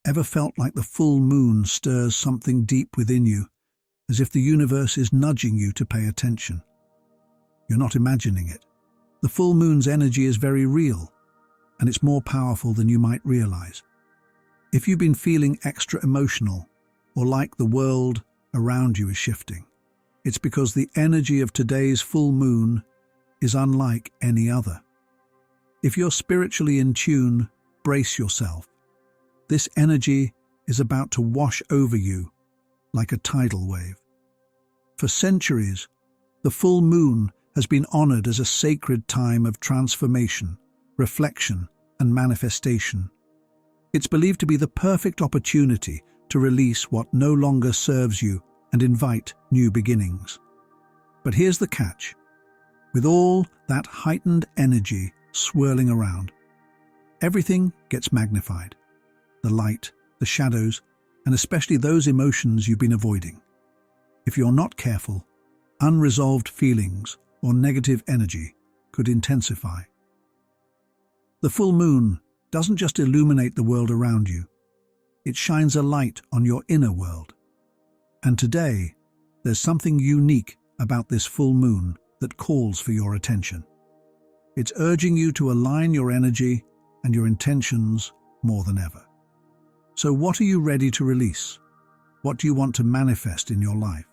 Ever felt like the full moon stirs something deep within you, as if the universe is nudging you to pay attention? You're not imagining it. The full moon's energy is very real, and it's more powerful than you might realize. If you've been feeling extra emotional, or like the world around you is shifting, it's because the energy of today's full moon is unlike any other. If you're spiritually in tune, brace yourself. This energy is about to wash over you like a tidal wave. For centuries, the full moon has been honored as a sacred time of transformation, reflection, and manifestation. It's believed to be the perfect opportunity to release what no longer serves you and invite new beginnings. But here's the catch. With all that heightened energy swirling around, everything gets magnified. The light, the shadows, and especially those emotions you've been avoiding. If you're not careful, unresolved feelings or negative energy could intensify. The full moon doesn't just illuminate the world around you, it shines a light on your inner world. And today, there's something unique about this full moon that calls for your attention. It's urging you to align your energy and your intentions more than ever. So what are you ready to release? What do you want to manifest in your life?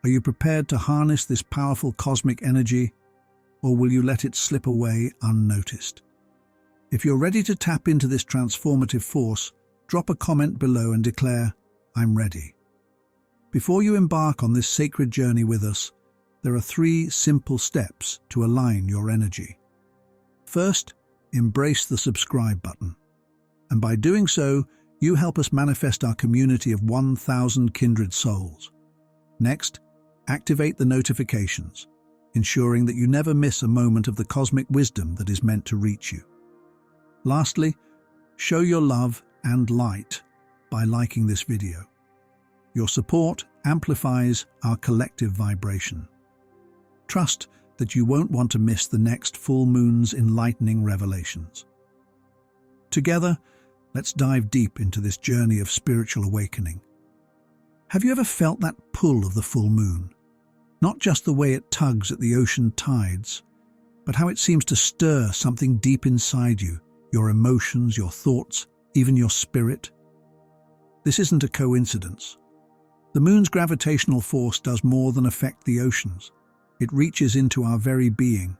Are you prepared to harness this powerful cosmic energy, or will you let it slip away unnoticed? If you're ready to tap into this transformative force, drop a comment below and declare, "I'm ready." Before you embark on this sacred journey with us, there are 3 simple steps to align your energy. First, embrace the subscribe button. And by doing so, you help us manifest our community of 1,000 kindred souls. Next, activate the notifications, ensuring that you never miss a moment of the cosmic wisdom that is meant to reach you. Lastly, show your love and light by liking this video. Your support amplifies our collective vibration. Trust that you won't want to miss the next full moon's enlightening revelations. Together, let's dive deep into this journey of spiritual awakening. Have you ever felt that pull of the full moon? Not just the way it tugs at the ocean tides, but how it seems to stir something deep inside you, your emotions, your thoughts, even your spirit. This isn't a coincidence. The moon's gravitational force does more than affect the oceans. It reaches into our very being,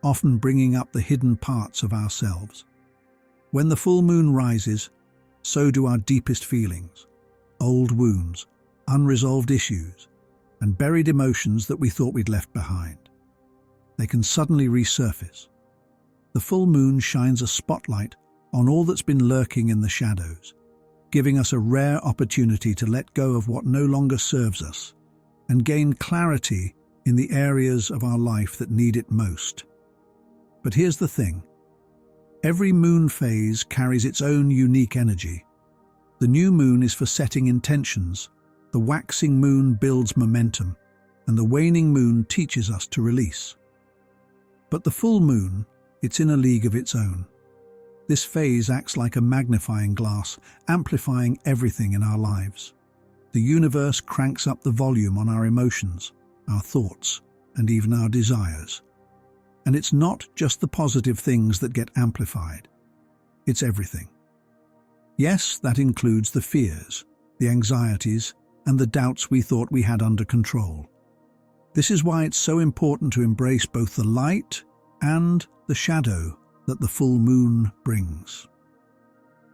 often bringing up the hidden parts of ourselves. When the full moon rises, so do our deepest feelings, old wounds, unresolved issues, and buried emotions that we thought we'd left behind. They can suddenly resurface. The full moon shines a spotlight on all that's been lurking in the shadows, giving us a rare opportunity to let go of what no longer serves us and gain clarity in the areas of our life that need it most. But here's the thing. Every moon phase carries its own unique energy. The new moon is for setting intentions, the waxing moon builds momentum, and the waning moon teaches us to release. But the full moon, it's in a league of its own. This phase acts like a magnifying glass, amplifying everything in our lives. The universe cranks up the volume on our emotions, our thoughts, and even our desires. And it's not just the positive things that get amplified. It's everything. Yes, that includes the fears, the anxieties, and the doubts we thought we had under control. This is why it's so important to embrace both the light and the shadow that the full moon brings.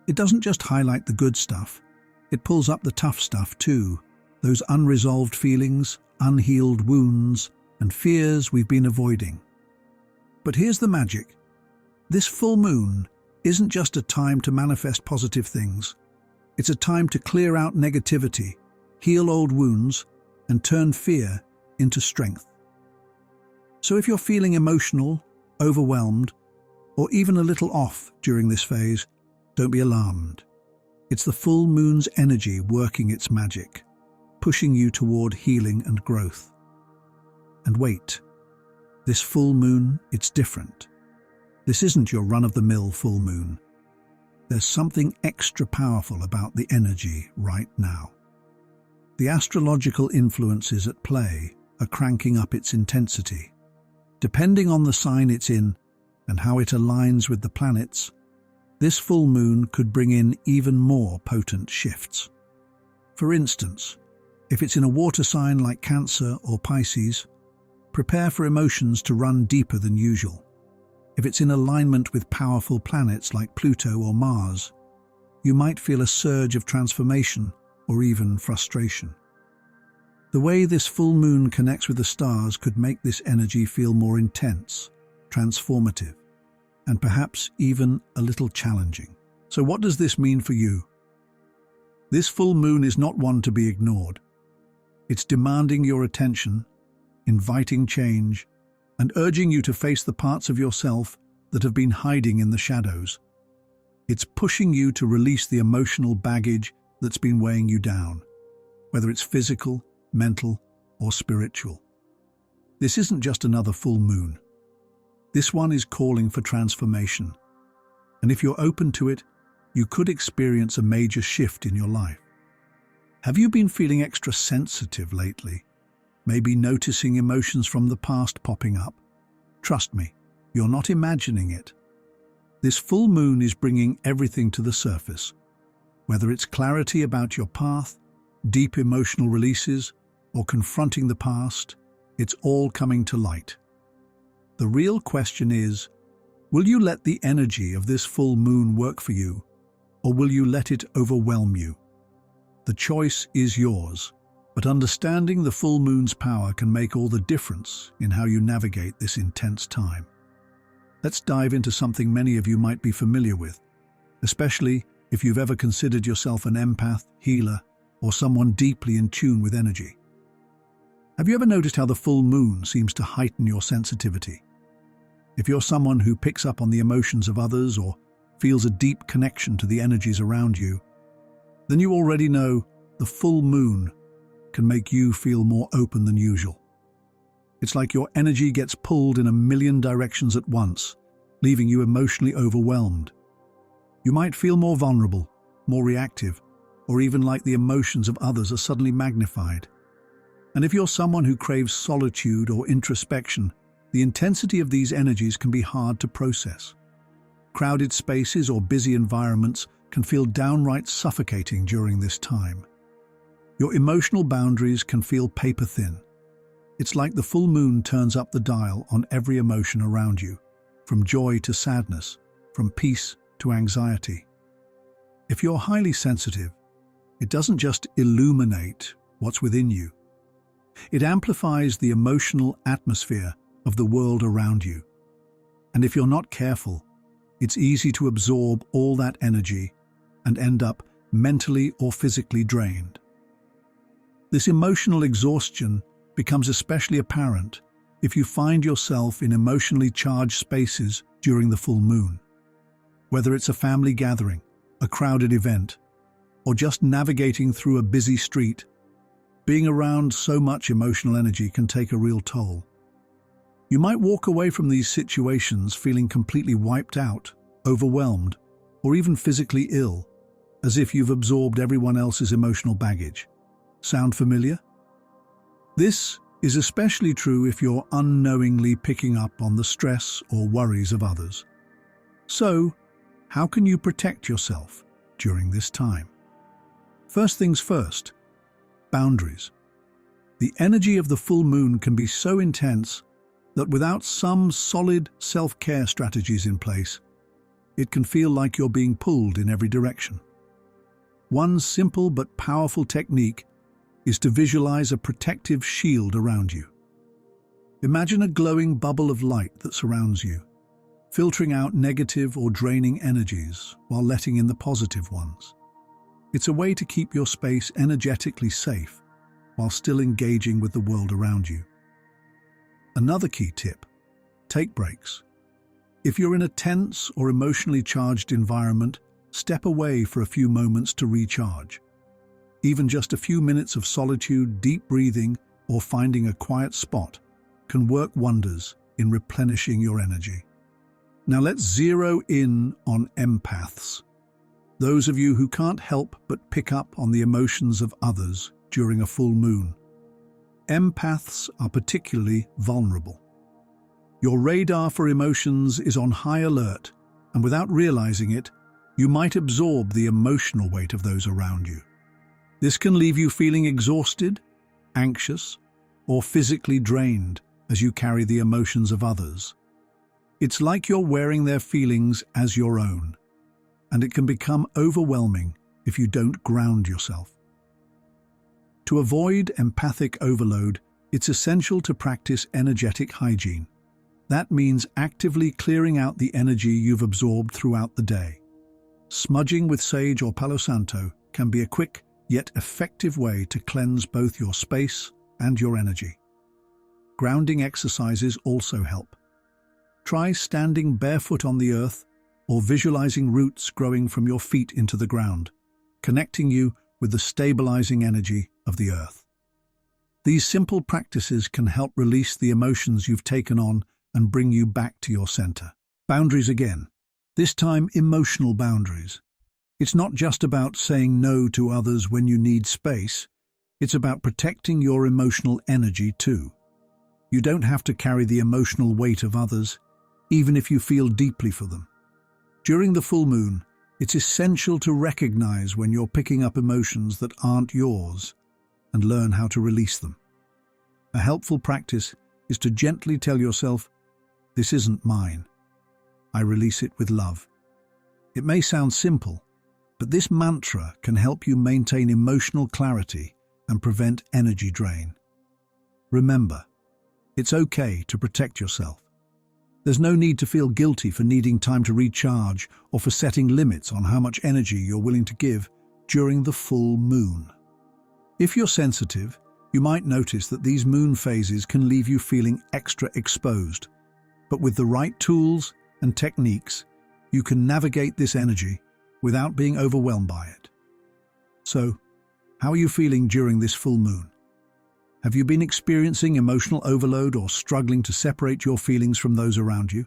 It doesn't just highlight the good stuff, it pulls up the tough stuff too, those unresolved feelings, unhealed wounds, and fears we've been avoiding. But here's the magic. This full moon isn't just a time to manifest positive things. It's a time to clear out negativity, heal old wounds, and turn fear into strength. So if you're feeling emotional, overwhelmed, or even a little off during this phase, don't be alarmed. It's the full moon's energy working its magic, pushing you toward healing and growth. And wait, this full moon, it's different. This isn't your run-of-the-mill full moon. There's something extra powerful about the energy right now. The astrological influences at play are cranking up its intensity. Depending on the sign it's in and how it aligns with the planets, this full moon could bring in even more potent shifts. For instance, if it's in a water sign like Cancer or Pisces, prepare for emotions to run deeper than usual. If it's in alignment with powerful planets like Pluto or Mars, you might feel a surge of transformation or even frustration. The way this full moon connects with the stars could make this energy feel more intense, transformative, and perhaps even a little challenging. So what does this mean for you? This full moon is not one to be ignored. It's demanding your attention, inviting change, and urging you to face the parts of yourself that have been hiding in the shadows. It's pushing you to release the emotional baggage that's been weighing you down, whether it's physical, mental, or spiritual. This isn't just another full moon. This one is calling for transformation. And if you're open to it, you could experience a major shift in your life. Have you been feeling extra sensitive lately? Maybe noticing emotions from the past popping up? Trust me, you're not imagining it. This full moon is bringing everything to the surface. Whether it's clarity about your path, deep emotional releases, or confronting the past, it's all coming to light. The real question is, will you let the energy of this full moon work for you, or will you let it overwhelm you? The choice is yours, but understanding the full moon's power can make all the difference in how you navigate this intense time. Let's dive into something many of you might be familiar with, especially if you've ever considered yourself an empath, healer, or someone deeply in tune with energy. Have you ever noticed how the full moon seems to heighten your sensitivity? If you're someone who picks up on the emotions of others or feels a deep connection to the energies around you, then you already know the full moon can make you feel more open than usual. It's like your energy gets pulled in a million directions at once, leaving you emotionally overwhelmed. You might feel more vulnerable, more reactive, or even like the emotions of others are suddenly magnified. And if you're someone who craves solitude or introspection, the intensity of these energies can be hard to process. Crowded spaces or busy environments can feel downright suffocating during this time. Your emotional boundaries can feel paper thin. It's like the full moon turns up the dial on every emotion around you, from joy to sadness, from peace to anxiety. If you're highly sensitive, it doesn't just illuminate what's within you. It amplifies the emotional atmosphere of the world around you. And if you're not careful, it's easy to absorb all that energy and end up mentally or physically drained. This emotional exhaustion becomes especially apparent if you find yourself in emotionally charged spaces during the full moon. Whether it's a family gathering, a crowded event, or just navigating through a busy street, being around so much emotional energy can take a real toll. You might walk away from these situations feeling completely wiped out, overwhelmed, or even physically ill, as if you've absorbed everyone else's emotional baggage. Sound familiar? This is especially true if you're unknowingly picking up on the stress or worries of others. So, how can you protect yourself during this time? First things first, boundaries. The energy of the full moon can be so intense that without some solid self-care strategies in place, it can feel like you're being pulled in every direction. One simple but powerful technique is to visualize a protective shield around you. Imagine a glowing bubble of light that surrounds you, filtering out negative or draining energies while letting in the positive ones. It's a way to keep your space energetically safe while still engaging with the world around you. Another key tip: take breaks. If you're in a tense or emotionally charged environment, step away for a few moments to recharge. Even just a few minutes of solitude, deep breathing, or finding a quiet spot can work wonders in replenishing your energy. Now let's zero in on empaths. those of you who can't help but pick up on the emotions of others during a full moon. Empaths are particularly vulnerable. Your radar for emotions is on high alert, and without realizing it, you might absorb the emotional weight of those around you. This can leave you feeling exhausted, anxious, or physically drained as you carry the emotions of others. It's like you're wearing their feelings as your own, and it can become overwhelming if you don't ground yourself. To avoid empathic overload, it's essential to practice energetic hygiene. That means actively clearing out the energy you've absorbed throughout the day. Smudging with sage or Palo Santo can be a quick yet effective way to cleanse both your space and your energy. Grounding exercises also help. Try standing barefoot on the earth or visualizing roots growing from your feet into the ground, connecting you with the stabilizing energy of the earth. These simple practices can help release the emotions you've taken on and bring you back to your center. Boundaries again. This time, emotional boundaries. It's not just about saying no to others when you need space. It's about protecting your emotional energy too. You don't have to carry the emotional weight of others, even if you feel deeply for them. During the full moon, it's essential to recognize when you're picking up emotions that aren't yours and learn how to release them. A helpful practice is to gently tell yourself, "This isn't mine. I release it with love." It may sound simple, but this mantra can help you maintain emotional clarity and prevent energy drain. Remember, it's okay to protect yourself. There's no need to feel guilty for needing time to recharge or for setting limits on how much energy you're willing to give during the full moon. If you're sensitive, you might notice that these moon phases can leave you feeling extra exposed. But with the right tools and techniques, you can navigate this energy without being overwhelmed by it. So, how are you feeling during this full moon? Have you been experiencing emotional overload or struggling to separate your feelings from those around you?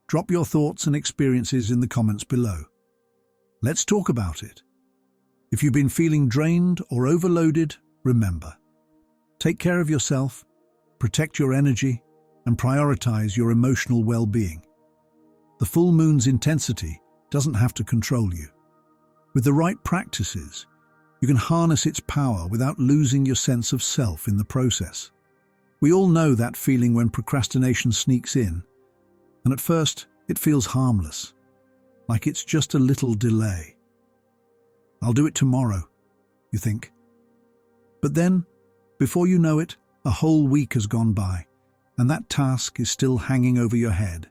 Drop your thoughts and experiences in the comments below. Let's talk about it. If you've been feeling drained or overloaded, remember, take care of yourself, protect your energy, and prioritize your emotional well-being. The full moon's intensity doesn't have to control you. With the right practices, you can harness its power without losing your sense of self in the process. We all know that feeling when procrastination sneaks in, and at first it feels harmless, like it's just a little delay. "I'll do it tomorrow," you think. But then, before you know it, a whole week has gone by, and that task is still hanging over your head.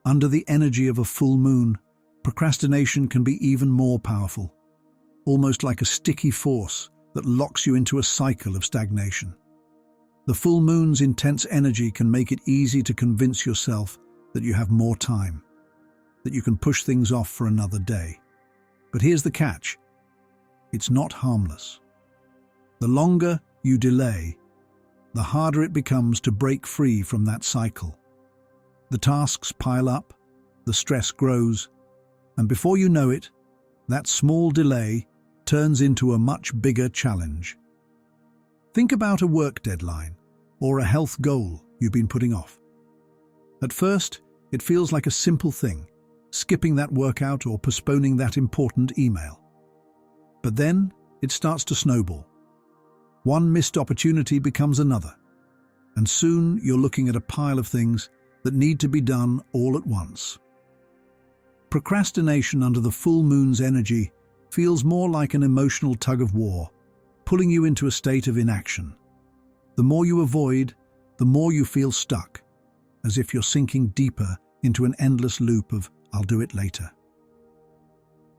Under the energy of a full moon, procrastination can be even more powerful, almost like a sticky force that locks you into a cycle of stagnation. The full moon's intense energy can make it easy to convince yourself that you have more time, that you can push things off for another day. But here's the catch: it's not harmless. The longer you delay, the harder it becomes to break free from that cycle. The tasks pile up, the stress grows, and before you know it, that small delay turns into a much bigger challenge. Think about a work deadline or a health goal you've been putting off. At first, it feels like a simple thing, skipping that workout or postponing that important email. But then it starts to snowball. One missed opportunity becomes another, and soon you're looking at a pile of things that need to be done all at once. Procrastination under the full moon's energy feels more like an emotional tug-of-war, pulling you into a state of inaction. The more you avoid, the more you feel stuck, as if you're sinking deeper into an endless loop of "I'll do it later."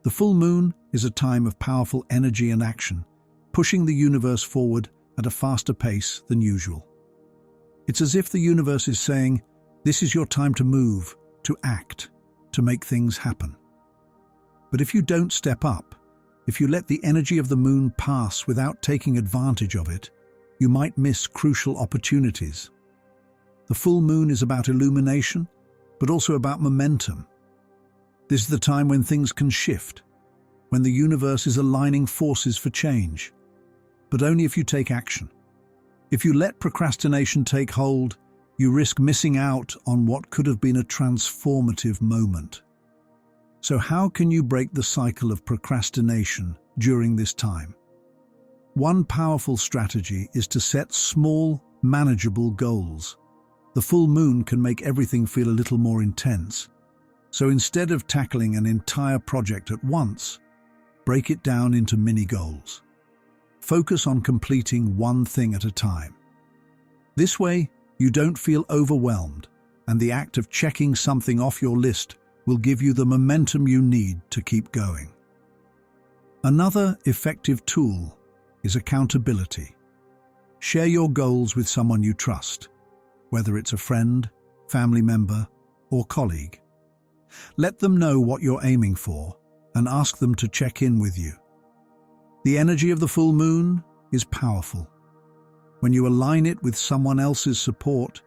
The full moon is a time of powerful energy and action, pushing the universe forward at a faster pace than usual. It's as if the universe is saying, this is your time to move, to act, to make things happen. But if you don't step up, if you let the energy of the moon pass without taking advantage of it, you might miss crucial opportunities. The full moon is about illumination, but also about momentum. This is the time when things can shift, when the universe is aligning forces for change, but only if you take action. If you let procrastination take hold, you risk missing out on what could have been a transformative moment. So how can you break the cycle of procrastination during this time? One powerful strategy is to set small, manageable goals. The full moon can make everything feel a little more intense. So instead of tackling an entire project at once, break it down into mini goals. Focus on completing one thing at a time. This way, you don't feel overwhelmed, and the act of checking something off your list will give you the momentum you need to keep going. Another effective tool is accountability. Share your goals with someone you trust, whether it's a friend, family member, or colleague. Let them know what you're aiming for and ask them to check in with you. The energy of the full moon is powerful. When you align it with someone else's support,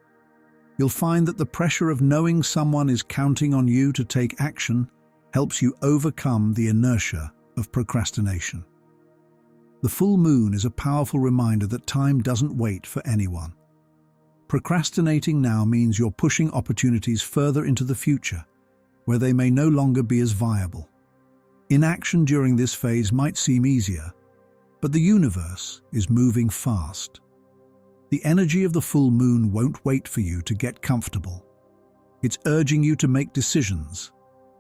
you'll find that the pressure of knowing someone is counting on you to take action helps you overcome the inertia of procrastination. The full moon is a powerful reminder that time doesn't wait for anyone. Procrastinating now means you're pushing opportunities further into the future, where they may no longer be as viable. Inaction during this phase might seem easier, but the universe is moving fast. The energy of the full moon won't wait for you to get comfortable. It's urging you to make decisions,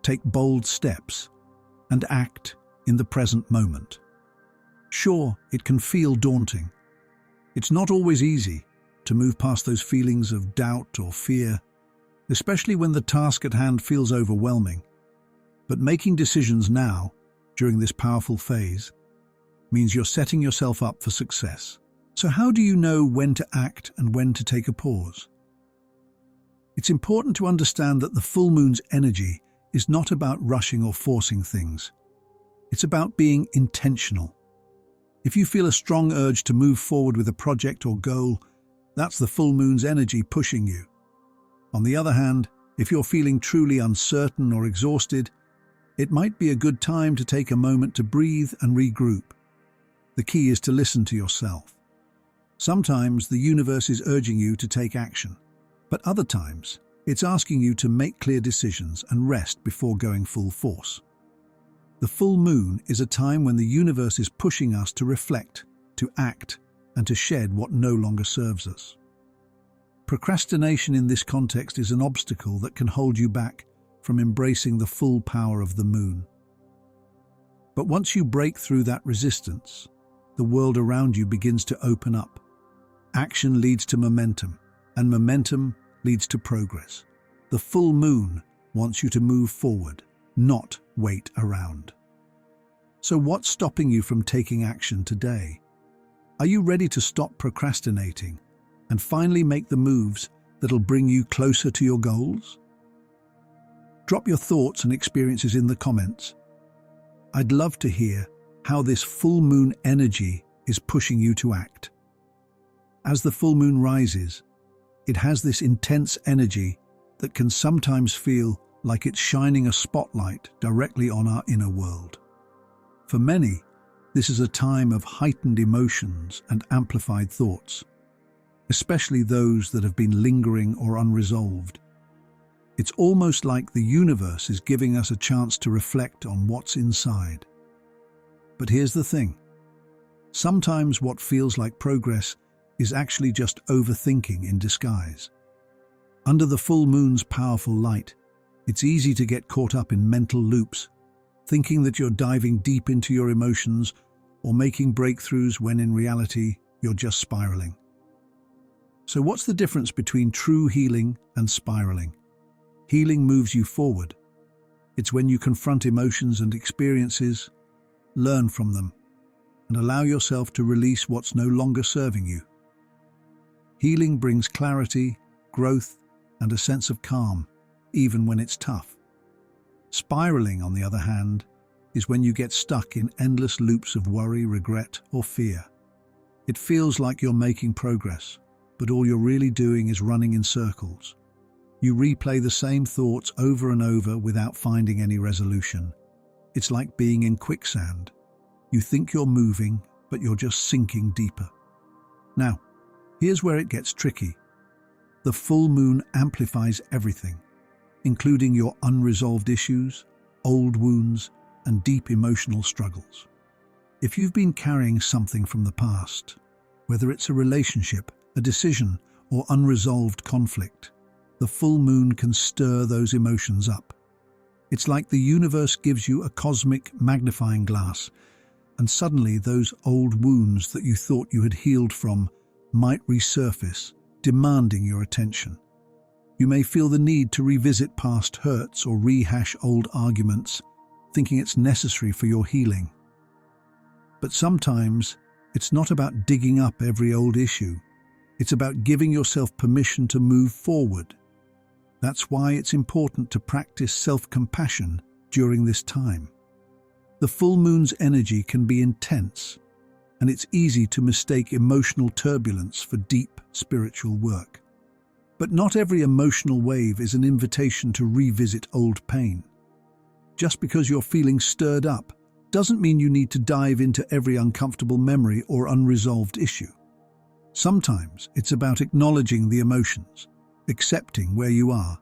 take bold steps, and act in the present moment. Sure, it can feel daunting. It's not always easy to move past those feelings of doubt or fear, especially when the task at hand feels overwhelming. But making decisions now, during this powerful phase, means you're setting yourself up for success. So how do you know when to act and when to take a pause? It's important to understand that the full moon's energy is not about rushing or forcing things. It's about being intentional. If you feel a strong urge to move forward with a project or goal, that's the full moon's energy pushing you. On the other hand, if you're feeling truly uncertain or exhausted, it might be a good time to take a moment to breathe and regroup. The key is to listen to yourself. Sometimes the universe is urging you to take action, but other times it's asking you to make clear decisions and rest before going full force. The full moon is a time when the universe is pushing us to reflect, to act, and to shed what no longer serves us. Procrastination in this context is an obstacle that can hold you back from embracing the full power of the moon. But once you break through that resistance, the world around you begins to open up. Action leads to momentum, and momentum leads to progress. The full moon wants you to move forward, not wait around. So what's stopping you from taking action today? Are you ready to stop procrastinating and finally make the moves that'll bring you closer to your goals? Drop your thoughts and experiences in the comments. I'd love to hear how this full moon energy is pushing you to act. As the full moon rises, it has this intense energy that can sometimes feel like it's shining a spotlight directly on our inner world. For many, this is a time of heightened emotions and amplified thoughts, especially those that have been lingering or unresolved. It's almost like the universe is giving us a chance to reflect on what's inside. But here's the thing. Sometimes what feels like progress is actually just overthinking in disguise. Under the full moon's powerful light, it's easy to get caught up in mental loops, thinking that you're diving deep into your emotions or making breakthroughs when in reality you're just spiraling. So what's the difference between true healing and spiraling? Healing moves you forward. It's when you confront emotions and experiences, learn from them, and allow yourself to release what's no longer serving you. Healing brings clarity, growth, and a sense of calm, even when it's tough. Spiraling, on the other hand, is when you get stuck in endless loops of worry, regret, or fear. It feels like you're making progress, but all you're really doing is running in circles. You replay the same thoughts over and over without finding any resolution. It's like being in quicksand. You think you're moving, but you're just sinking deeper. Now, here's where it gets tricky. The full moon amplifies everything, including your unresolved issues, old wounds, and deep emotional struggles. If you've been carrying something from the past, whether it's a relationship, a decision, or unresolved conflict, the full moon can stir those emotions up. It's like the universe gives you a cosmic magnifying glass, and suddenly those old wounds that you thought you had healed from might resurface, demanding your attention. You may feel the need to revisit past hurts or rehash old arguments, thinking it's necessary for your healing. But sometimes it's not about digging up every old issue. It's about giving yourself permission to move forward. That's why it's important to practice self-compassion during this time. The full moon's energy can be intense, and it's easy to mistake emotional turbulence for deep spiritual work. But not every emotional wave is an invitation to revisit old pain. Just because you're feeling stirred up doesn't mean you need to dive into every uncomfortable memory or unresolved issue. Sometimes it's about acknowledging the emotions, accepting where you are,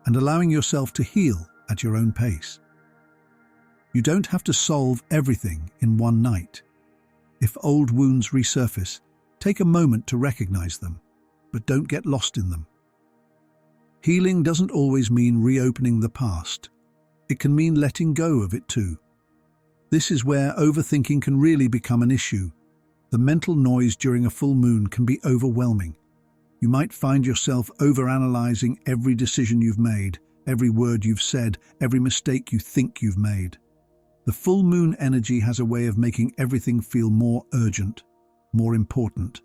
and allowing yourself to heal at your own pace. You don't have to solve everything in one night. If old wounds resurface, take a moment to recognize them, but don't get lost in them. Healing doesn't always mean reopening the past. It can mean letting go of it too. This is where overthinking can really become an issue. The mental noise during a full moon can be overwhelming. You might find yourself overanalyzing every decision you've made, every word you've said, every mistake you think you've made. The full moon energy has a way of making everything feel more urgent, more important.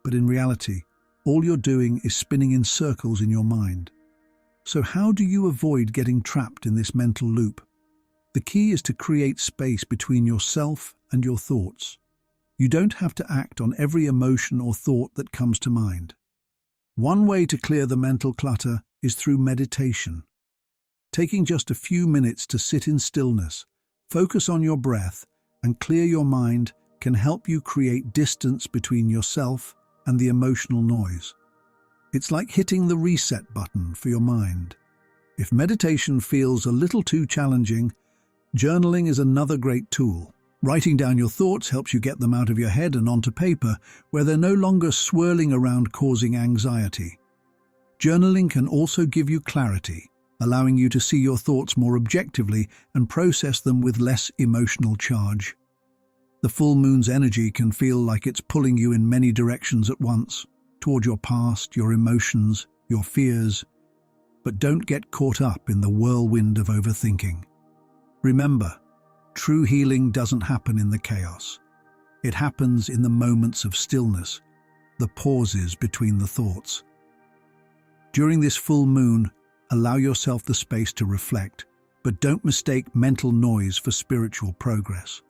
But in reality, all you're doing is spinning in circles in your mind. So how do you avoid getting trapped in this mental loop? The key is to create space between yourself and your thoughts. You don't have to act on every emotion or thought that comes to mind. One way to clear the mental clutter is through meditation. Taking just a few minutes to sit in stillness, focus on your breath, and clear your mind can help you create distance between yourself and the emotional noise. It's like hitting the reset button for your mind. If meditation feels a little too challenging, journaling is another great tool. Writing down your thoughts helps you get them out of your head and onto paper, where they're no longer swirling around causing anxiety. Journaling can also give you clarity, allowing you to see your thoughts more objectively and process them with less emotional charge. The full moon's energy can feel like it's pulling you in many directions at once, toward your past, your emotions, your fears. But don't get caught up in the whirlwind of overthinking. Remember, true healing doesn't happen in the chaos. It happens in the moments of stillness, the pauses between the thoughts. During this full moon, allow yourself the space to reflect, but don't mistake mental noise for spiritual progress.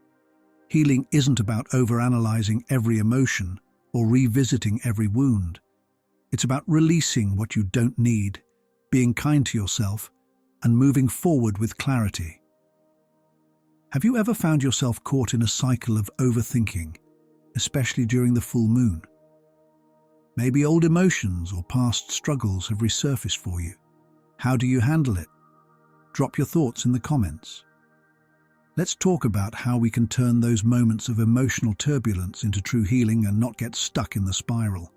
Healing isn't about overanalyzing every emotion or revisiting every wound. It's about releasing what you don't need, being kind to yourself, and moving forward with clarity. Have you ever found yourself caught in a cycle of overthinking, especially during the full moon? Maybe old emotions or past struggles have resurfaced for you. How do you handle it? Drop your thoughts in the comments. Let's talk about how we can turn those moments of emotional turbulence into true healing and not get stuck in the spiral.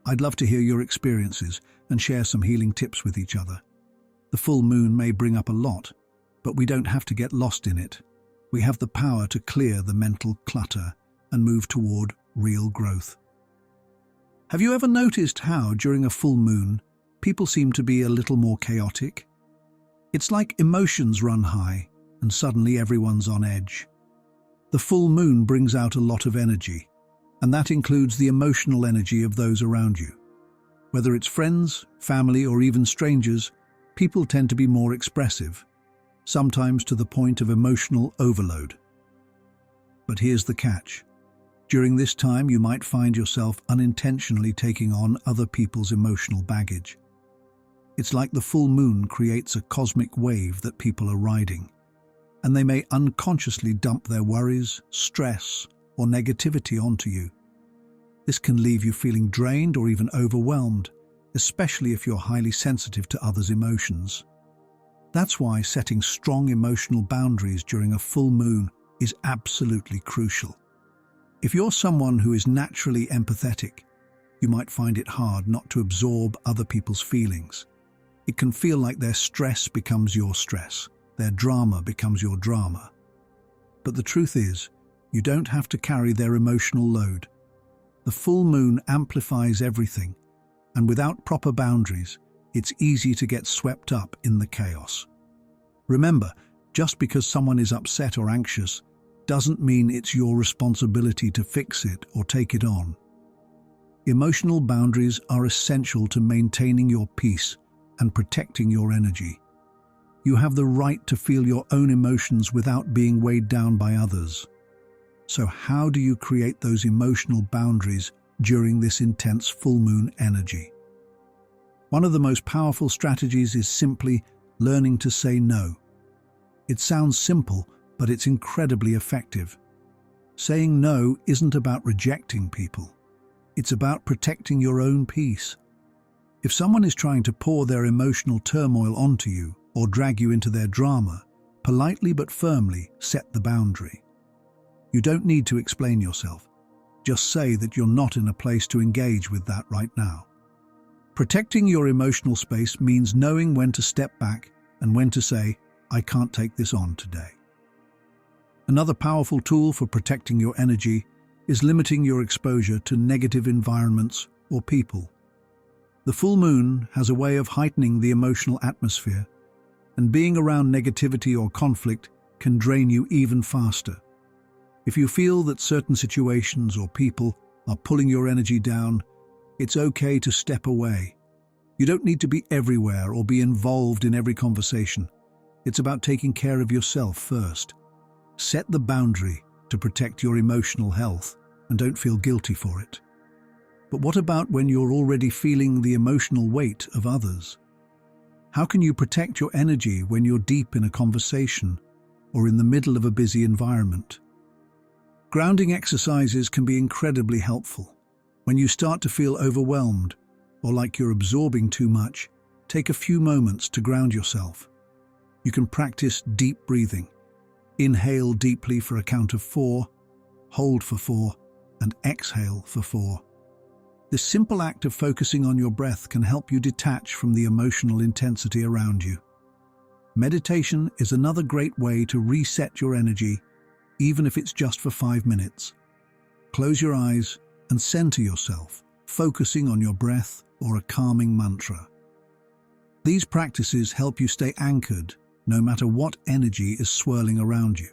I'd love to hear your experiences and share some healing tips with each other. The full moon may bring up a lot, but we don't have to get lost in it. We have the power to clear the mental clutter and move toward real growth. Have you ever noticed how, during a full moon, people seem to be a little more chaotic? It's like emotions run high, and suddenly everyone's on edge. The full moon brings out a lot of energy, and that includes the emotional energy of those around you. Whether it's friends, family, or even strangers, people tend to be more expressive, sometimes to the point of emotional overload. But here's the catch. During this time, you might find yourself unintentionally taking on other people's emotional baggage. It's like the full moon creates a cosmic wave that people are riding, and they may unconsciously dump their worries, stress, or negativity onto you. This can leave you feeling drained or even overwhelmed, especially if you're highly sensitive to others' emotions. That's why setting strong emotional boundaries during a full moon is absolutely crucial. If you're someone who is naturally empathetic, you might find it hard not to absorb other people's feelings. It can feel like their stress becomes your stress, their drama becomes your drama. But the truth is, you don't have to carry their emotional load. The full moon amplifies everything, and without proper boundaries, it's easy to get swept up in the chaos. Remember, just because someone is upset or anxious doesn't mean it's your responsibility to fix it or take it on. Emotional boundaries are essential to maintaining your peace and protecting your energy. You have the right to feel your own emotions without being weighed down by others. So how do you create those emotional boundaries during this intense full moon energy? One of the most powerful strategies is simply learning to say no. It sounds simple, but it's incredibly effective. Saying no isn't about rejecting people. It's about protecting your own peace. If someone is trying to pour their emotional turmoil onto you or drag you into their drama, politely but firmly set the boundary. You don't need to explain yourself. Just say that you're not in a place to engage with that right now. Protecting your emotional space means knowing when to step back and when to say, "I can't take this on today." Another powerful tool for protecting your energy is limiting your exposure to negative environments or people. The full moon has a way of heightening the emotional atmosphere, and being around negativity or conflict can drain you even faster. If you feel that certain situations or people are pulling your energy down, it's okay to step away. You don't need to be everywhere or be involved in every conversation. It's about taking care of yourself first. Set the boundary to protect your emotional health and don't feel guilty for it. But what about when you're already feeling the emotional weight of others? How can you protect your energy when you're deep in a conversation or in the middle of a busy environment? Grounding exercises can be incredibly helpful. When you start to feel overwhelmed or like you're absorbing too much, take a few moments to ground yourself. You can practice deep breathing. Inhale deeply for a count of 4, hold for 4, and exhale for 4. This simple act of focusing on your breath can help you detach from the emotional intensity around you. Meditation is another great way to reset your energy, even if it's just for 5 minutes. Close your eyes and center yourself, focusing on your breath or a calming mantra. These practices help you stay anchored no matter what energy is swirling around you.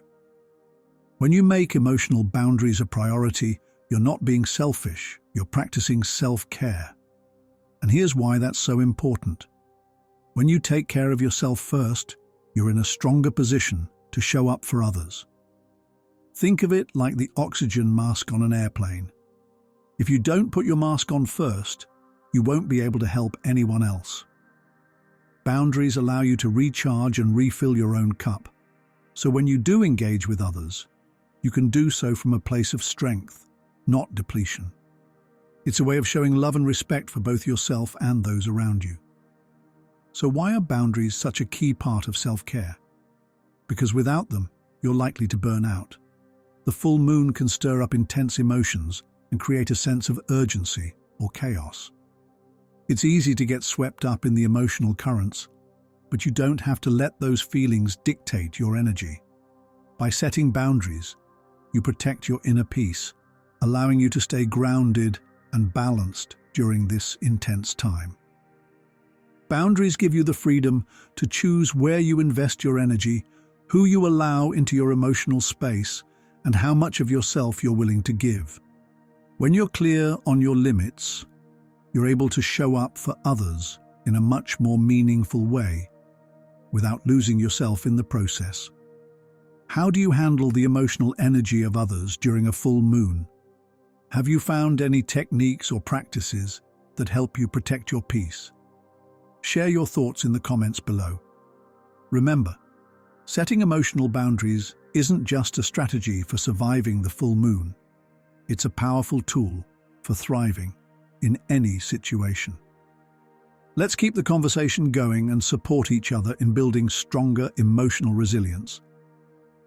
When you make emotional boundaries a priority, you're not being selfish, you're practicing self-care. And here's why that's so important. When you take care of yourself first, you're in a stronger position to show up for others. Think of it like the oxygen mask on an airplane. If you don't put your mask on first, you won't be able to help anyone else. Boundaries allow you to recharge and refill your own cup. So when you do engage with others, you can do so from a place of strength, not depletion. It's a way of showing love and respect for both yourself and those around you. So why are boundaries such a key part of self-care? Because without them, you're likely to burn out. The full moon can stir up intense emotions and create a sense of urgency or chaos. It's easy to get swept up in the emotional currents, but you don't have to let those feelings dictate your energy. By setting boundaries, you protect your inner peace, allowing you to stay grounded and balanced during this intense time. Boundaries give you the freedom to choose where you invest your energy, who you allow into your emotional space, and how much of yourself you're willing to give. When you're clear on your limits, you're able to show up for others in a much more meaningful way, without losing yourself in the process. How do you handle the emotional energy of others during a full moon? Have you found any techniques or practices that help you protect your peace? Share your thoughts in the comments below. Remember, setting emotional boundaries isn't just a strategy for surviving the full moon. It's a powerful tool for thriving in any situation. Let's keep the conversation going and support each other in building stronger emotional resilience.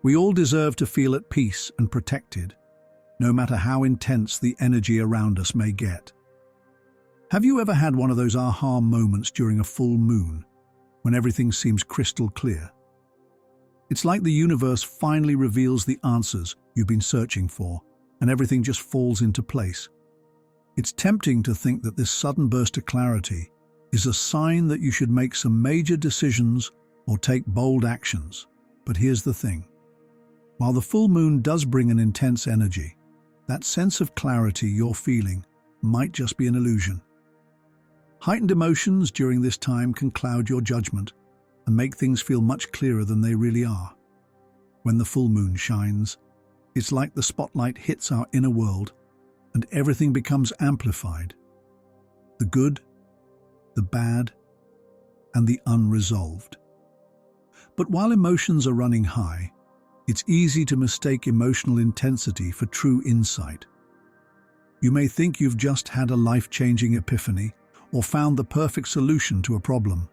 We all deserve to feel at peace and protected, no matter how intense the energy around us may get. Have you ever had one of those aha moments during a full moon, when everything seems crystal clear? It's like the universe finally reveals the answers you've been searching for, and everything just falls into place. It's tempting to think that this sudden burst of clarity is a sign that you should make some major decisions or take bold actions. But here's the thing. While the full moon does bring an intense energy, that sense of clarity you're feeling might just be an illusion. Heightened emotions during this time can cloud your judgment and make things feel much clearer than they really are. When the full moon shines, it's like the spotlight hits our inner world and everything becomes amplified. The good, the bad, and the unresolved. But while emotions are running high, it's easy to mistake emotional intensity for true insight. You may think you've just had a life-changing epiphany or found the perfect solution to a problem.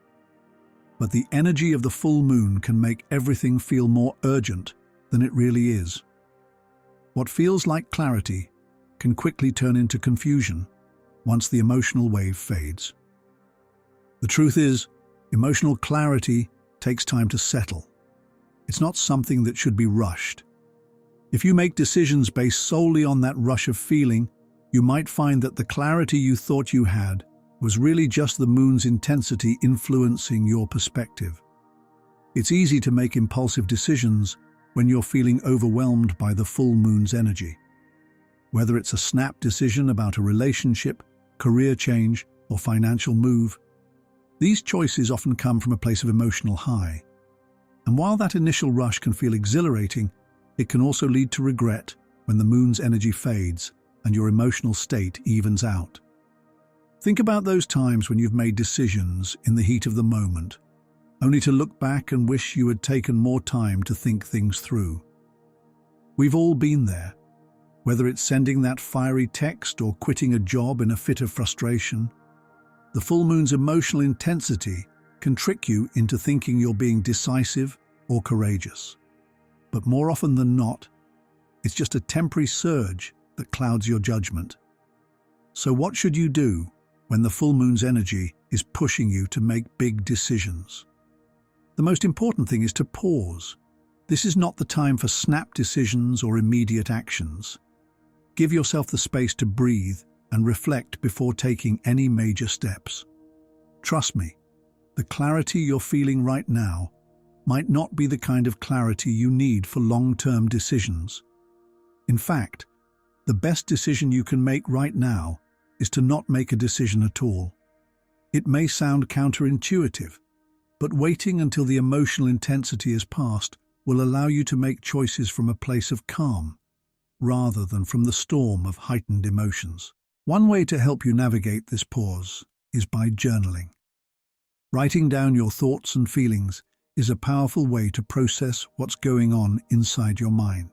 But the energy of the full moon can make everything feel more urgent than it really is. What feels like clarity can quickly turn into confusion once the emotional wave fades. The truth is, emotional clarity takes time to settle. It's not something that should be rushed. If you make decisions based solely on that rush of feeling, you might find that the clarity you thought you had was really just the moon's intensity influencing your perspective. It's easy to make impulsive decisions when you're feeling overwhelmed by the full moon's energy. Whether it's a snap decision about a relationship, career change, or financial move, these choices often come from a place of emotional high. And while that initial rush can feel exhilarating, it can also lead to regret when the moon's energy fades and your emotional state evens out. Think about those times when you've made decisions in the heat of the moment, only to look back and wish you had taken more time to think things through. We've all been there, whether it's sending that fiery text or quitting a job in a fit of frustration. The full moon's emotional intensity can trick you into thinking you're being decisive or courageous. But more often than not, it's just a temporary surge that clouds your judgment. So what should you do when the full moon's energy is pushing you to make big decisions? The most important thing is to pause. This is not the time for snap decisions or immediate actions. Give yourself the space to breathe and reflect before taking any major steps. Trust me, the clarity you're feeling right now might not be the kind of clarity you need for long-term decisions. In fact, the best decision you can make right now is to not make a decision at all. It may sound counterintuitive, but waiting until the emotional intensity is past will allow you to make choices from a place of calm, rather than from the storm of heightened emotions. One way to help you navigate this pause is by journaling. Writing down your thoughts and feelings is a powerful way to process what's going on inside your mind.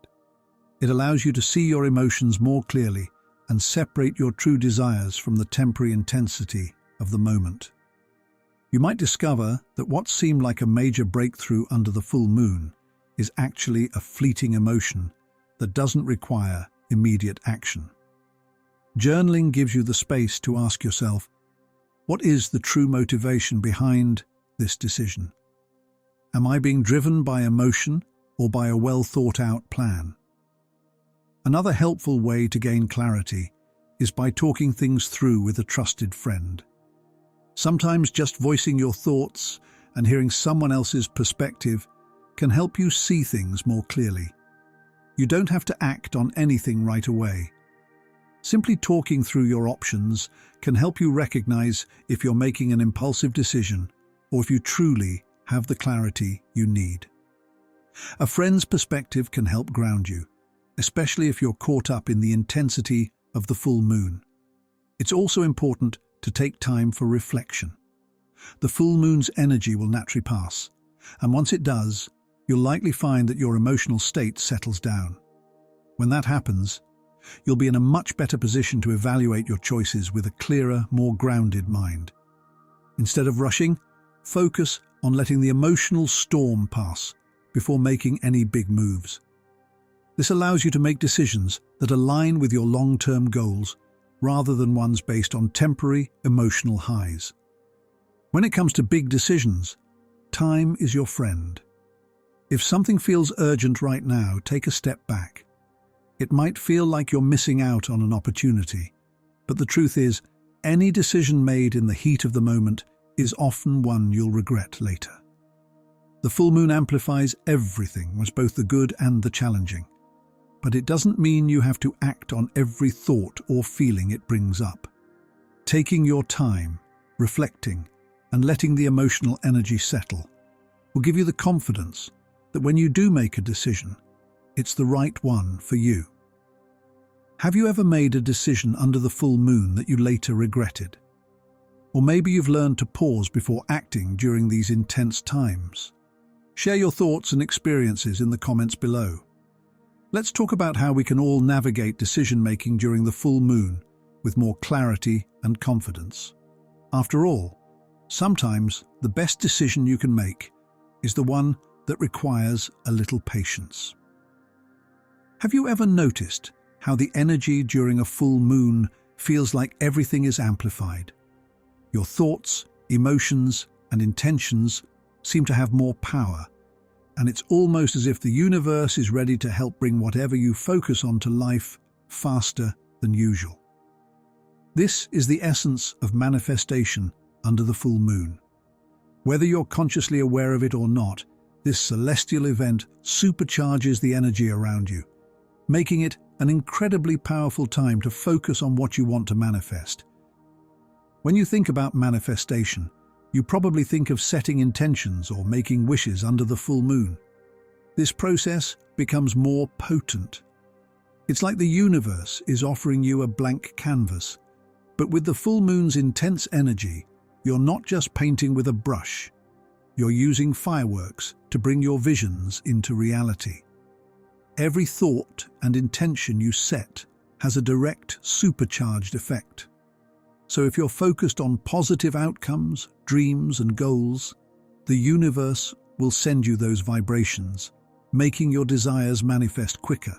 It allows you to see your emotions more clearly and separate your true desires from the temporary intensity of the moment. You might discover that what seemed like a major breakthrough under the full moon is actually a fleeting emotion that doesn't require immediate action. Journaling gives you the space to ask yourself, what is the true motivation behind this decision? Am I being driven by emotion or by a well-thought-out plan? Another helpful way to gain clarity is by talking things through with a trusted friend. Sometimes just voicing your thoughts and hearing someone else's perspective can help you see things more clearly. You don't have to act on anything right away. Simply talking through your options can help you recognize if you're making an impulsive decision or if you truly have the clarity you need. A friend's perspective can help ground you, especially if you're caught up in the intensity of the full moon. It's also important to take time for reflection. the full moon's energy will naturally pass, and once it does, you'll likely find that your emotional state settles down. When that happens, you'll be in a much better position to evaluate your choices with a clearer, more grounded mind. Instead of rushing, focus on letting the emotional storm pass before making any big moves. This allows you to make decisions that align with your long-term goals rather than ones based on temporary emotional highs. When it comes to big decisions, time is your friend. If something feels urgent right now, take a step back. It might feel like you're missing out on an opportunity, but the truth is, any decision made in the heat of the moment is often one you'll regret later. The full moon amplifies everything, both the good and the challenging. But it doesn't mean you have to act on every thought or feeling it brings up. Taking your time, reflecting, and letting the emotional energy settle will give you the confidence that when you do make a decision, it's the right one for you. Have you ever made a decision under the full moon that you later regretted? Or maybe you've learned to pause before acting during these intense times. Share your thoughts and experiences in the comments below. Let's talk about how we can all navigate decision-making during the full moon with more clarity and confidence. After all, sometimes the best decision you can make is the one that requires a little patience. Have you ever noticed how the energy during a full moon feels like everything is amplified? Your thoughts, emotions, and intentions seem to have more power, and it's almost as if the universe is ready to help bring whatever you focus on to life faster than usual. This is the essence of manifestation under the full moon. Whether you're consciously aware of it or not, this celestial event supercharges the energy around you, making it an incredibly powerful time to focus on what you want to manifest. When you think about manifestation, you probably think of setting intentions or making wishes under the full moon. This process becomes more potent. It's like the universe is offering you a blank canvas, but with the full moon's intense energy, you're not just painting with a brush. You're using fireworks to bring your visions into reality. Every thought and intention you set has a direct, supercharged effect. So if you're focused on positive outcomes, dreams, and goals, the universe will send you those vibrations, making your desires manifest quicker.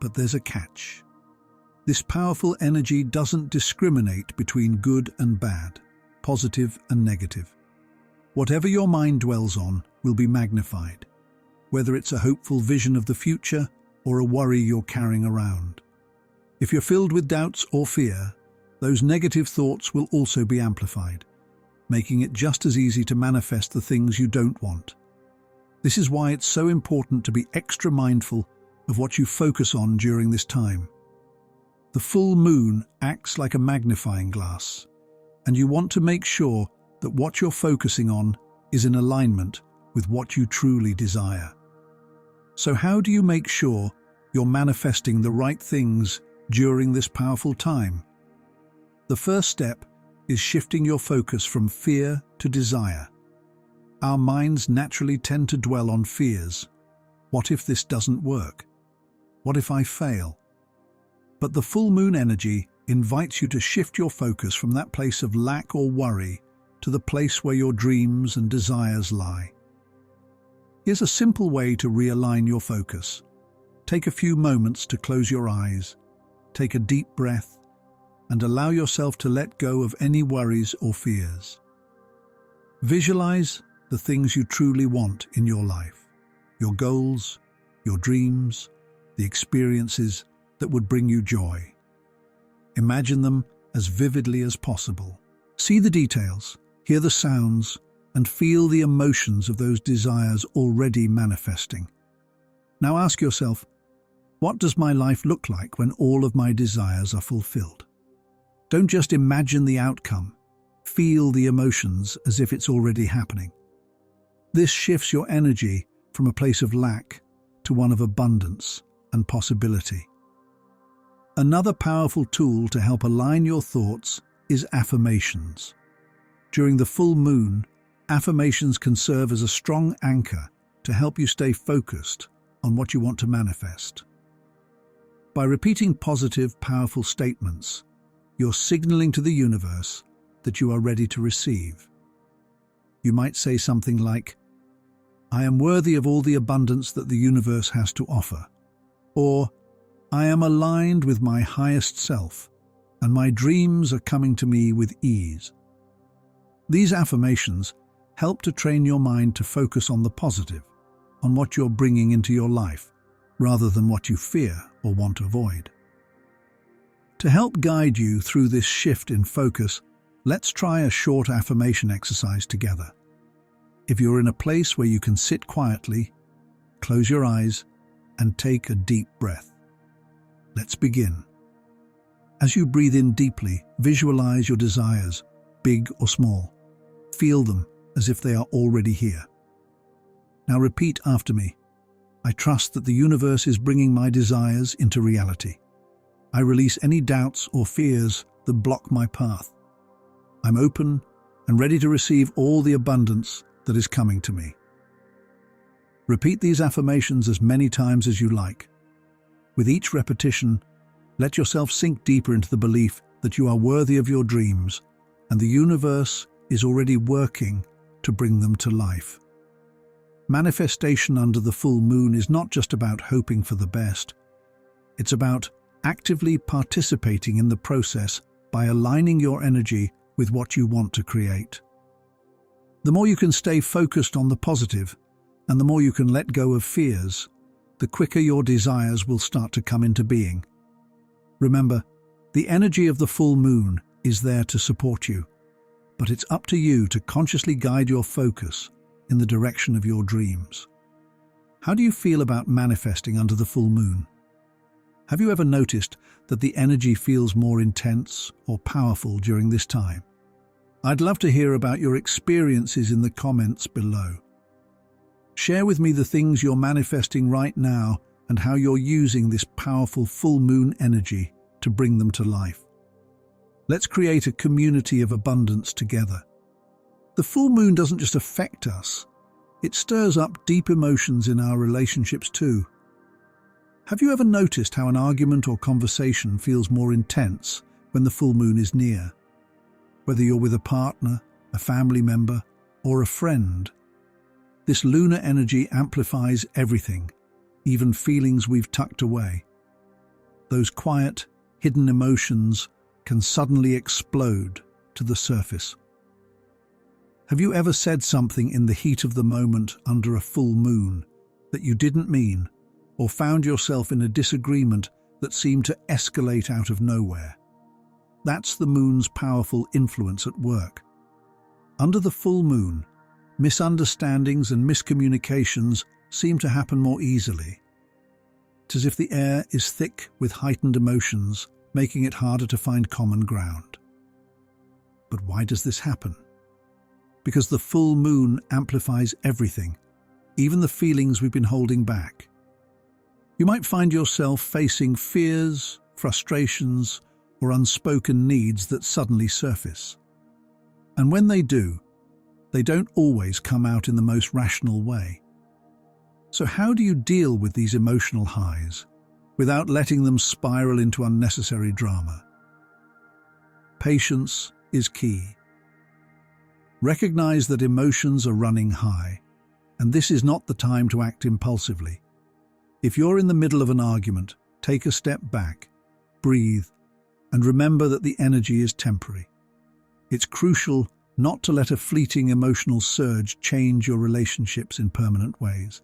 But there's a catch. This powerful energy doesn't discriminate between good and bad, positive and negative. Whatever your mind dwells on will be magnified, whether it's a hopeful vision of the future or a worry you're carrying around. If you're filled with doubts or fear, those negative thoughts will also be amplified, making it just as easy to manifest the things you don't want. This is why it's so important to be extra mindful of what you focus on during this time. The full moon acts like a magnifying glass, and you want to make sure that what you're focusing on is in alignment with what you truly desire. So how do you make sure you're manifesting the right things during this powerful time? The first step is shifting your focus from fear to desire. Our minds naturally tend to dwell on fears. What if this doesn't work? What if I fail? But the full moon energy invites you to shift your focus from that place of lack or worry to the place where your dreams and desires lie. Here's a simple way to realign your focus. Take a few moments to close your eyes, take a deep breath, and allow yourself to let go of any worries or fears. Visualize the things you truly want in your life, your goals, your dreams, the experiences that would bring you joy. Imagine them as vividly as possible. See the details, hear the sounds, and feel the emotions of those desires already manifesting. Now ask yourself, what does my life look like when all of my desires are fulfilled? Don't just imagine the outcome. Feel the emotions as if it's already happening. This shifts your energy from a place of lack to one of abundance and possibility. Another powerful tool to help align your thoughts is affirmations. During the full moon, affirmations can serve as a strong anchor to help you stay focused on what you want to manifest. By repeating positive, powerful statements, you're signaling to the universe that you are ready to receive. You might say something like, "I am worthy of all the abundance that the universe has to offer," or "I am aligned with my highest self, and my dreams are coming to me with ease." These affirmations help to train your mind to focus on the positive, on what you're bringing into your life, rather than what you fear or want to avoid. To help guide you through this shift in focus, let's try a short affirmation exercise together. If you're in a place where you can sit quietly, close your eyes and take a deep breath. Let's begin. As you breathe in deeply, visualize your desires, big or small. Feel them as if they are already here. Now repeat after me. I trust that the universe is bringing my desires into reality. I release any doubts or fears that block my path. I'm open and ready to receive all the abundance that is coming to me. Repeat these affirmations as many times as you like. With each repetition, let yourself sink deeper into the belief that you are worthy of your dreams and the universe is already working to bring them to life. Manifestation under the full moon is not just about hoping for the best. It's about actively participating in the process by aligning your energy with what you want to create. The more you can stay focused on the positive, and the more you can let go of fears, the quicker your desires will start to come into being. Remember, the energy of the full moon is there to support you, but it's up to you to consciously guide your focus in the direction of your dreams. How do you feel about manifesting under the full moon? Have you ever noticed that the energy feels more intense or powerful during this time? I'd love to hear about your experiences in the comments below. Share with me the things you're manifesting right now and how you're using this powerful full moon energy to bring them to life. Let's create a community of abundance together. The full moon doesn't just affect us, it stirs up deep emotions in our relationships too. Have you ever noticed how an argument or conversation feels more intense when the full moon is near? Whether you're with a partner, a family member, or a friend, this lunar energy amplifies everything, even feelings we've tucked away. Those quiet, hidden emotions can suddenly explode to the surface. Have you ever said something in the heat of the moment under a full moon that you didn't mean, or found yourself in a disagreement that seemed to escalate out of nowhere? That's the moon's powerful influence at work. Under the full moon, misunderstandings and miscommunications seem to happen more easily. It's as if the air is thick with heightened emotions, making it harder to find common ground. But why does this happen? Because the full moon amplifies everything, even the feelings we've been holding back. You might find yourself facing fears, frustrations, or unspoken needs that suddenly surface. And when they do, they don't always come out in the most rational way. So how do you deal with these emotional highs without letting them spiral into unnecessary drama? Patience is key. Recognize that emotions are running high, and this is not the time to act impulsively. If you're in the middle of an argument, take a step back, breathe, and remember that the energy is temporary. It's crucial not to let a fleeting emotional surge change your relationships in permanent ways.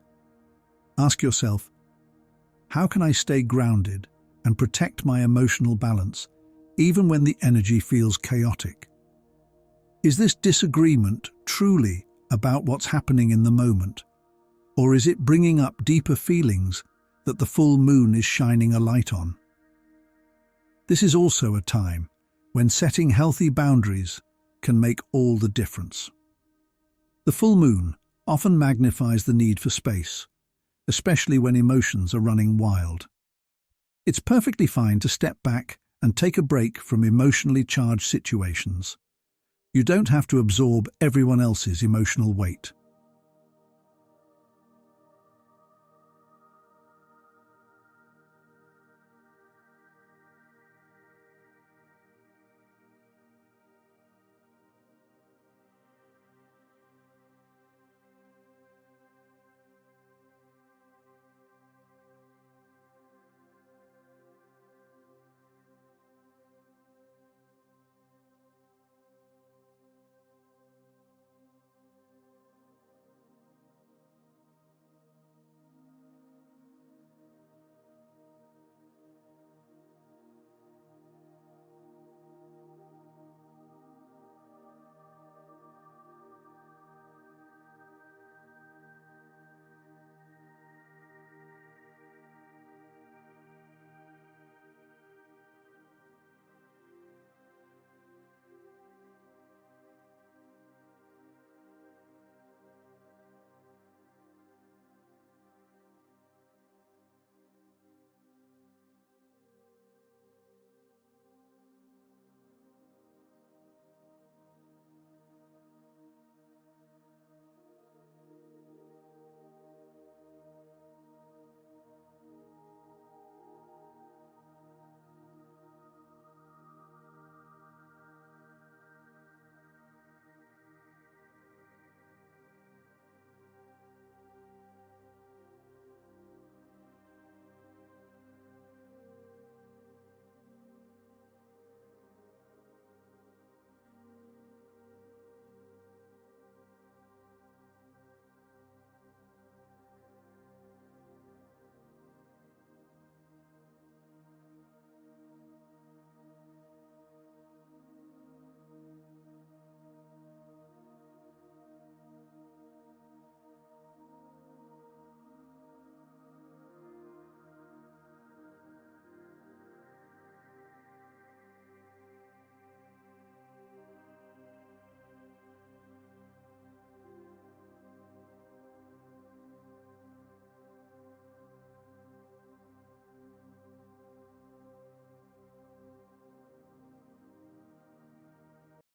Ask yourself, how can I stay grounded and protect my emotional balance, even when the energy feels chaotic? Is this disagreement truly about what's happening in the moment, or is it bringing up deeper feelings that the full moon is shining a light on? This is also a time when setting healthy boundaries can make all the difference. The full moon often magnifies the need for space, especially when emotions are running wild. It's perfectly fine to step back and take a break from emotionally charged situations. You don't have to absorb everyone else's emotional weight.